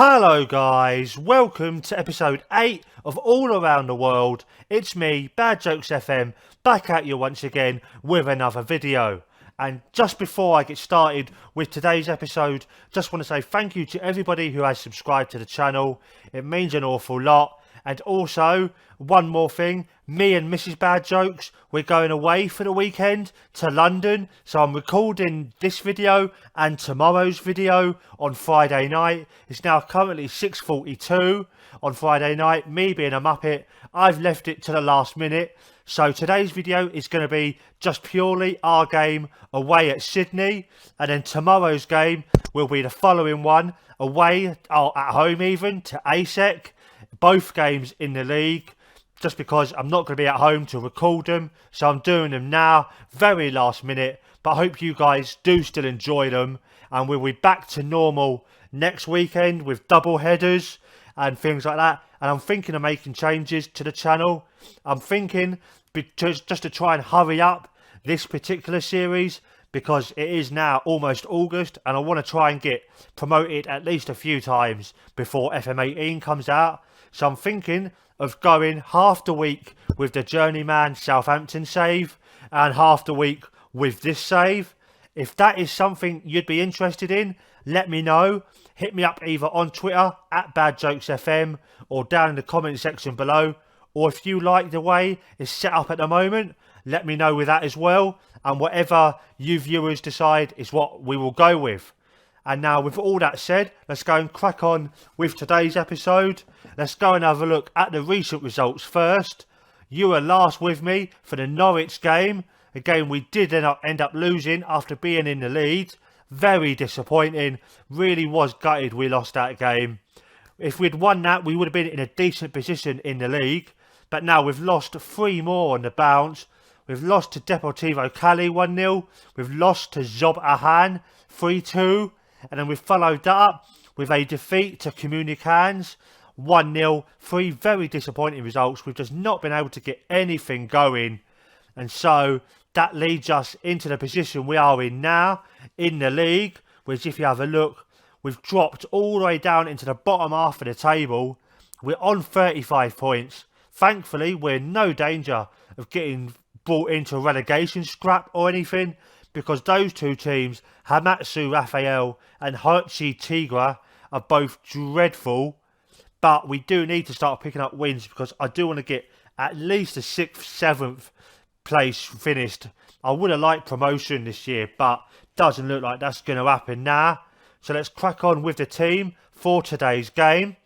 Hello guys, welcome to episode 8 of All Around the World. It's me, Bad Jokes FM, back at you once again with another video. And just before I get started with today's episode, just want to say thank you to everybody who has subscribed to the channel. It means an awful lot. And also, one more thing, me and Mrs. Bad Jokes, we're going away for the weekend to London. So I'm recording this video and tomorrow's video on Friday night. It's now currently 6:42 on Friday night. Me being a muppet, I've left it to the last minute. So today's video is going to be just purely our game away at Sydney. And then tomorrow's game will be the following one, away, or at home even, to ASEC. Both games in the league, just because I'm not going to be at home to record them, so I'm doing them now, very last minute. But I hope you guys do still enjoy them, and we'll be back to normal next weekend with double headers and things like that. And I'm thinking of making changes to the channel. I'm thinking just to try and hurry up this particular series, because it is now almost August and I want to try and get promoted at least a few times before FM18 comes out. So I'm thinking of going half the week with the Journeyman Southampton save and half the week with this save. If that is something you'd be interested in, let me know. Hit me up either on Twitter at BadJokesFM or down in the comment section below. Or if you like the way it's set up at the moment, let me know with that as well. And whatever you viewers decide is what we will go with. And now with all that said, let's go and crack on with today's episode. Let's go and have a look at the recent results first. You were last with me for the Norwich game. Again, we did end up losing after being in the lead. Very disappointing. Really was gutted we lost that game. If we'd won that, we would have been in a decent position in the league. But now we've lost 3 more on the bounce. We've lost to Deportivo Cali 1-0. We've lost to Zob Ahan 3-2. And then we've followed that up with a defeat to Coninue 1-0. 3 very disappointing results. We've just not been able to get anything going. And so that leads us into the position we are in now in the league, which if you have a look, we've dropped all the way down into the bottom half of the table. We're on 35 points. Thankfully, we're in no danger of getting brought into a relegation scrap or anything, because those two teams, Hamatsu Raphael and Hershey Tigra, are both dreadful. But we do need to start picking up wins, because I do want to get at least a 6th, 7th place finished. I would have liked promotion this year, but doesn't look like that's going to happen now. So let's crack on with the team for today's game.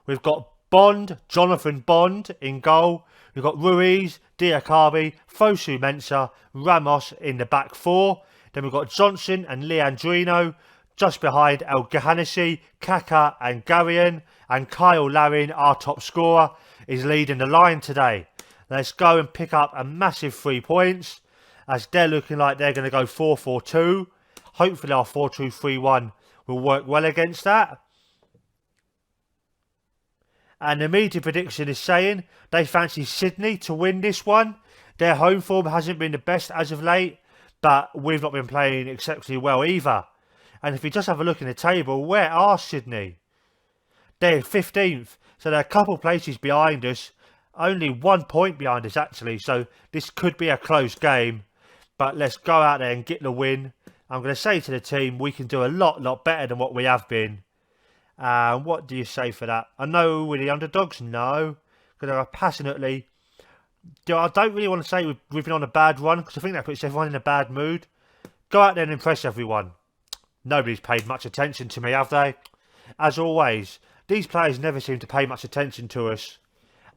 We've got Bond, Jonathan Bond in goal. We've got Ruiz, Diakabi, Fosu Mensah, Ramos in the back 4. Then we've got Johnson and Leandrino. Just behind El Gahanesi, Kaka and Garian. And Kyle Larin, our top scorer, is leading the line today. Let's go and pick up a massive 3 points, as they're looking like they're going to go 4-4-2. Hopefully our 4-2-3-1 will work well against that. And the media prediction is saying they fancy Sydney to win this one. Their home form hasn't been the best as of late, but we've not been playing exceptionally well either. And if you just have a look in the table, where are Sydney? They're 15th, so they're a couple places behind us. Only 1 point behind us actually, so this could be a close game. But let's go out there and get the win. I'm going to say to the team, we can do a lot better than what we have been. What do you say for that? I know we're the underdogs. No, because they're passionately. I don't really want to say we've been on a bad run, because I think that puts everyone in a bad mood. Go out there and impress everyone. Nobody's paid much attention to me, have they? As always, these players never seem to pay much attention to us.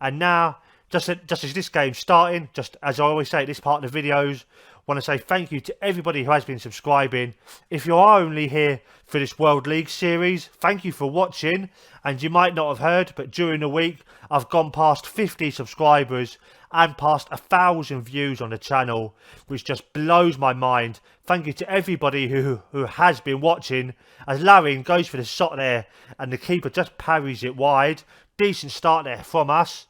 And now, just as this game's starting, just as I always say at this part of the videos, want to say thank you to everybody who has been subscribing. If you are only here for this World League series, thank you for watching. And you might not have heard, but during the week I've gone past 50 subscribers and past 1,000 views on the channel, which just blows my mind. Thank you to everybody who has been watching, as Larin goes for the shot there and the keeper just parries it wide. Decent start there from us.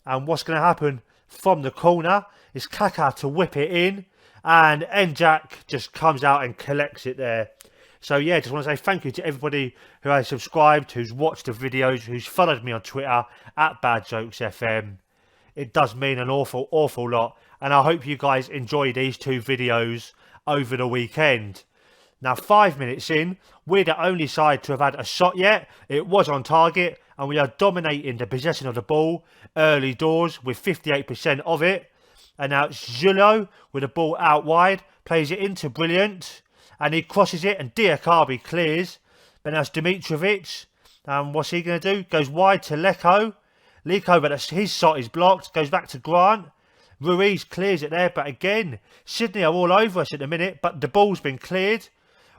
And what's going to happen from the corner is Kaka to whip it in, and Njak just comes out and collects it there. So yeah, just want to say thank you to everybody who has subscribed, who's watched the videos, who's followed me on Twitter at BadJokesFM. It does mean an awful lot, and I hope you guys enjoy these 2 videos over the weekend. Now 5 minutes in, we're the only side to have had a shot yet. It was on target, and we are dominating the possession of the ball early doors with 58% of it. And now it's Julio with the ball out wide, plays it into Brilliant, and he crosses it, and Diakabi clears. But now it's Dimitrovic, and what's he going to do? Goes wide to Leko, but his shot is blocked, goes back to Grant. Ruiz clears it there, but again, Sydney are all over us at the minute, but the ball's been cleared.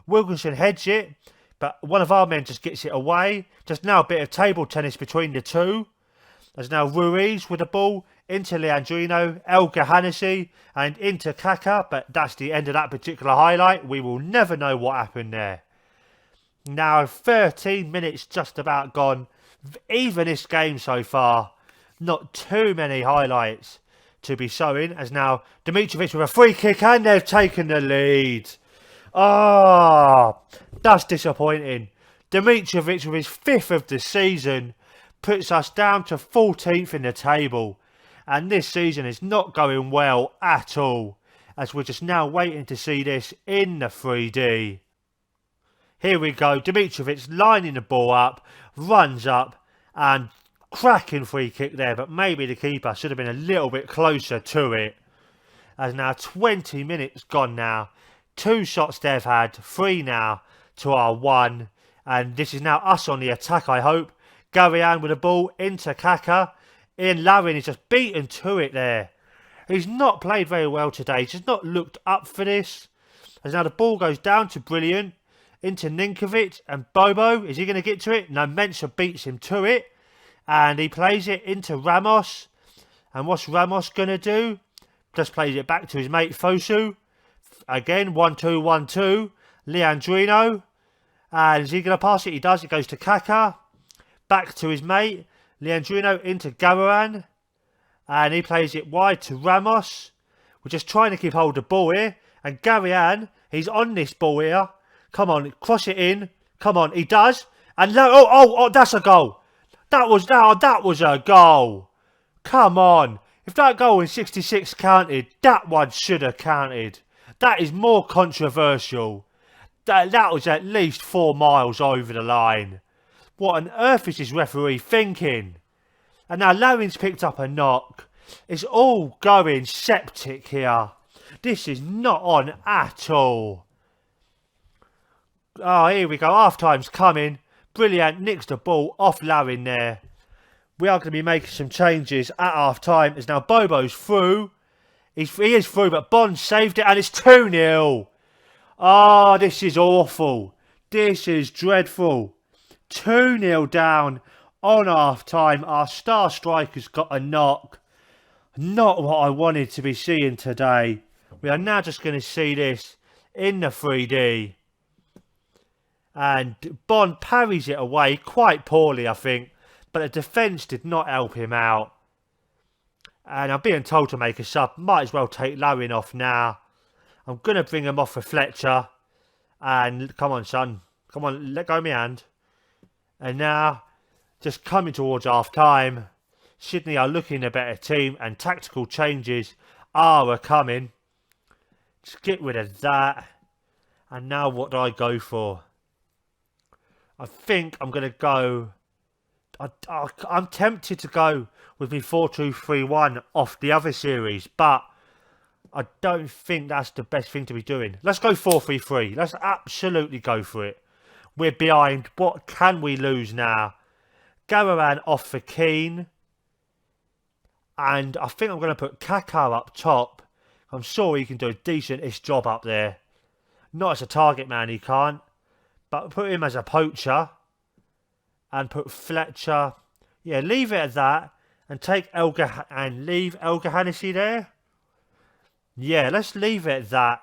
Wilkinson heads it, but one of our men just gets it away. Just now a bit of table tennis between the two. There's now Ruiz with the ball into Leandrino, El Gahanesi, and into Kaka, but that's the end of that particular highlight. We will never know what happened there. Now 13 minutes just about gone. Even this game so far, not too many highlights to be showing, as now Dimitrovic with a free kick, and they've taken the lead. That's disappointing. Dimitrovic with his 5th of the season puts us down to 14th in the table, and this season is not going well at all, as we're just now waiting to see this in the 3D. Here we go, Dimitrovic lining the ball up, runs up, and cracking free kick there, but maybe the keeper should have been a little bit closer to it. As now 20 minutes gone now, 2 shots they've had, 3 now to our 1, and this is now us on the attack, I hope. Garian with the ball into Kaka. Ian Larin is just beaten to it there. He's not played very well today, he's just not looked up for this. As now the ball goes down to Brilliant, into Ninkovic, and Bobo, is he going to get to it? No, Mensah beats him to it, and he plays it into Ramos. And what's Ramos going to do? Just plays it back to his mate Fosu. Again, 1-2-1-2. Leandrino. And is he going to pass it? He does. It goes to Kaka. Back to his mate. Leandrino into Gawaran. And he plays it wide to Ramos. We're just trying to keep hold of the ball here. And Garian, he's on this ball here. Come on, cross it in. Come on, he does. And that's a goal. That was a goal. Come on. If that goal in 66 counted, that one should have counted. That is more controversial. That was at least 4 miles over the line. What on earth is this referee thinking? And now Larin's picked up a knock. It's all going septic here. This is not on at all. Oh, here we go. Half time's coming. Brilliant. Nicks the ball off Larin there. We are going to be making some changes at half time. As now Bobo's through. He is through, but Bond saved it, and it's 2-0. Oh, this is awful. This is dreadful. 2-0 down on half time. Our star striker's got a knock. Not what I wanted to be seeing today. We are now just going to see this in the 3D. And Bond parries it away quite poorly, I think. But the defence did not help him out. And I'm being told to make a sub. Might as well take Larin off now. I'm going to bring him off for Fletcher. And come on, son. Come on, let go of my hand. And now, just coming towards half time. Sydney are looking a better team. And tactical changes are coming. Just get rid of that. And now what do I go for? I think I'm going to go... I'm tempted to go with me 4-2-3-1 off the other series, but I don't think that's the best thing to be doing. Let's go 4-3-3. Let's absolutely go for it. We're behind. What can we lose now? Gararan off for Keane. And I think I'm going to put Kaka up top. I'm sure he can do a decent-ish job up there. Not as a target man, he can't. But put him as a poacher. And put Fletcher. Yeah, leave it at that. And take leave El Gahanesi there. Yeah, let's leave it at that.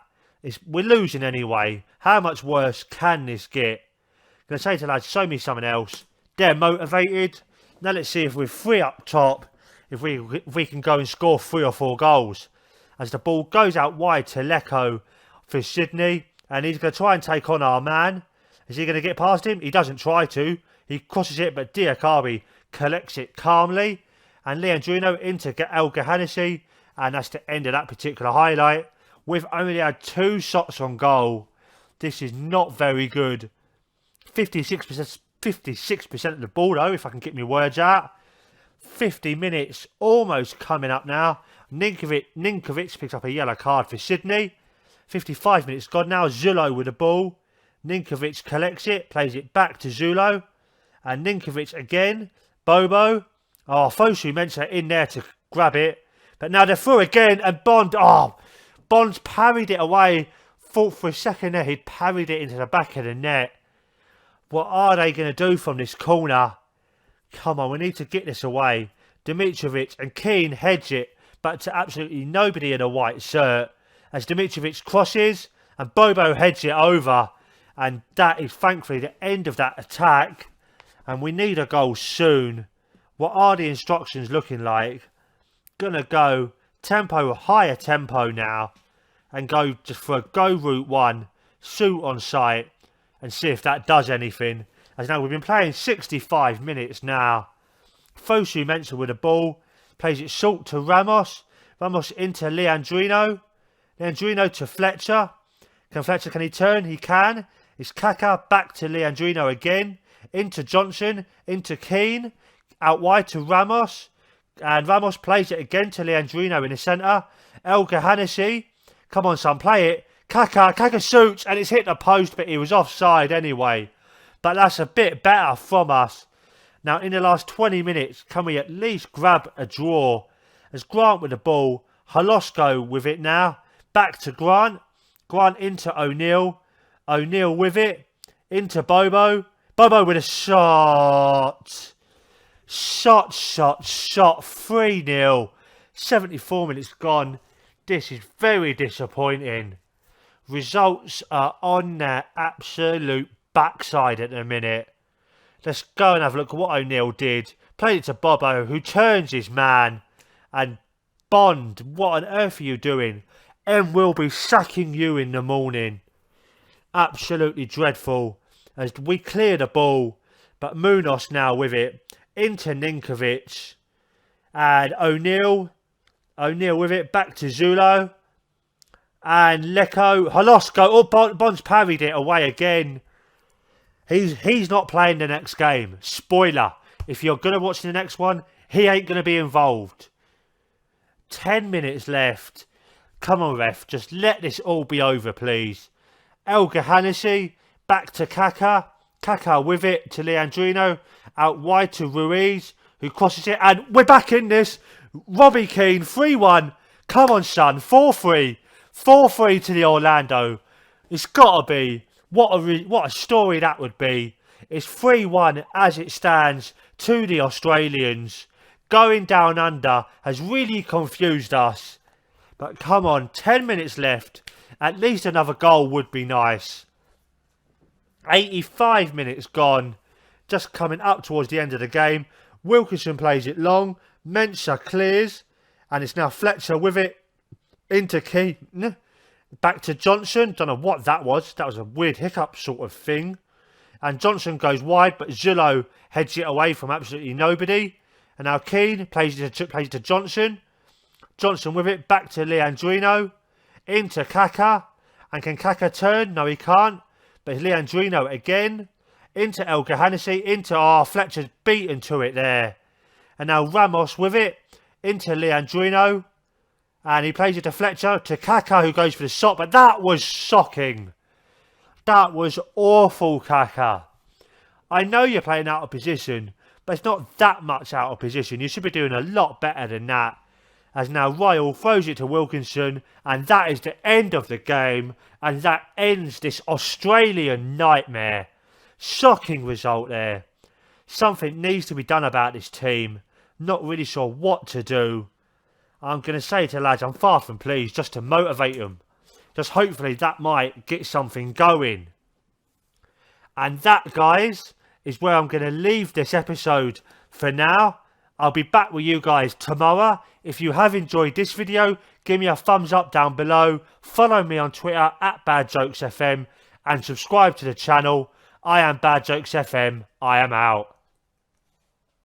We're losing anyway. How much worse can this get? I'm going to say to the lads, show me something else. They're motivated. Now let's see if we're 3 up top. If we can go and score 3 or 4 goals. As the ball goes out wide to Leko for Sydney. And he's going to try and take on our man. Is he going to get past him? He doesn't try to. He crosses it, but Diakari collects it calmly. And Leandrino into El Gahanisi. And that's the end of that particular highlight. We've only had 2 shots on goal. This is not very good. 56% of the ball, though, if I can get my words out. 50 minutes almost coming up now. Ninkovic picks up a yellow card for Sydney. 55 minutes gone now. Zulo with the ball. Ninkovic collects it, plays it back to Zulo. And Ninkovic again. Bobo. Oh, Fosu Mensah in there to grab it. But now they're through again. And Bond. Oh, Bond's parried it away. Thought for a second there he'd parried it into the back of the net. What are they going to do from this corner? Come on, we need to get this away. Dimitrovic and Keane hedge it, but to absolutely nobody in a white shirt. As Dimitrovic crosses and Bobo heads it over. And that is thankfully the end of that attack. And we need a goal soon. What are the instructions looking like? Gonna go tempo, higher tempo now. And go just for a go route 1. Shoot on sight. And see if that does anything. As now we've been playing 65 minutes now. Fosu Mensah with the ball. Plays it short to Ramos. Ramos into Leandrino. Leandrino to Fletcher. Can he turn? He can. It's Kaka back to Leandrino again. Into Johnson. Into Keane. Out wide to Ramos. And Ramos plays it again to Leandrino in the centre. El Gahanisi. Come on, son, play it. Kaka shoots and it's hit the post, but he was offside anyway. But that's a bit better from us. Now, in the last 20 minutes, can we at least grab a draw? As Grant with the ball. Holosko with it now. Back to Grant. Grant into O'Neill. O'Neill with it. Into Bobo. Bobo with a shot. Shot. 3-0. 74 minutes gone. This is very disappointing. Results are on their absolute backside at the minute. Let's go and have a look at what O'Neill did. Played it to Bobo, who turns his man. And Bond, what on earth are you doing? And we'll be sacking you in the morning. Absolutely dreadful. As we clear the ball. But Munoz now with it. Into Ninkovic. And O'Neill with it. Back to Zulo. And Leko. Holosko. Oh, Bond's parried it away again. He's not playing the next game. Spoiler. If you're going to watch the next one, he ain't going to be involved. 10 minutes left. Come on, ref. Just let this all be over, please. El Gahanisi. Back to Kaka. Kaka with it to Leandrino. Out wide to Ruiz, who crosses it. And we're back in this. Robbie Keane. 3-1. Come on, son. 4-3. 4-3 to the Orlando. It's got to be. What a story that would be. It's 3-1 as it stands to the Australians. Going down under has really confused us. But come on, 10 minutes left. At least another goal would be nice. 85 minutes gone. Just coming up towards the end of the game. Wilkinson plays it long. Mensah clears. And it's now Fletcher with it. Into Keane. Back to Johnson. Don't know what that was. That was a weird hiccup sort of thing. And Johnson goes wide, but Zulo heads it away from absolutely nobody. And now Keane plays it to Johnson. Johnson with it. Back to Leandrino. Into Kaka. And can Kaka turn? No, he can't. But it's Leandrino again. Into El Gahanisi. Into... Oh, Fletcher's beaten to it there. And now Ramos with it. Into Leandrino. And he plays it to Fletcher, to Kaka, who goes for the shot. But that was shocking. That was awful, Kaka. I know you're playing out of position, but it's not that much out of position. You should be doing a lot better than that. As now Ryle throws it to Wilkinson. And that is the end of the game. And that ends this Australian nightmare. Shocking result there. Something needs to be done about this team. Not really sure what to do. I'm going to say to the lads, I'm far from pleased, just to motivate them. Just hopefully that might get something going. And that, guys, is where I'm going to leave this episode for now. I'll be back with you guys tomorrow. If you have enjoyed this video, give me a thumbs up down below, follow me on Twitter at BadJokesFM, and subscribe to the channel. I am Bad Jokes FM. I am out.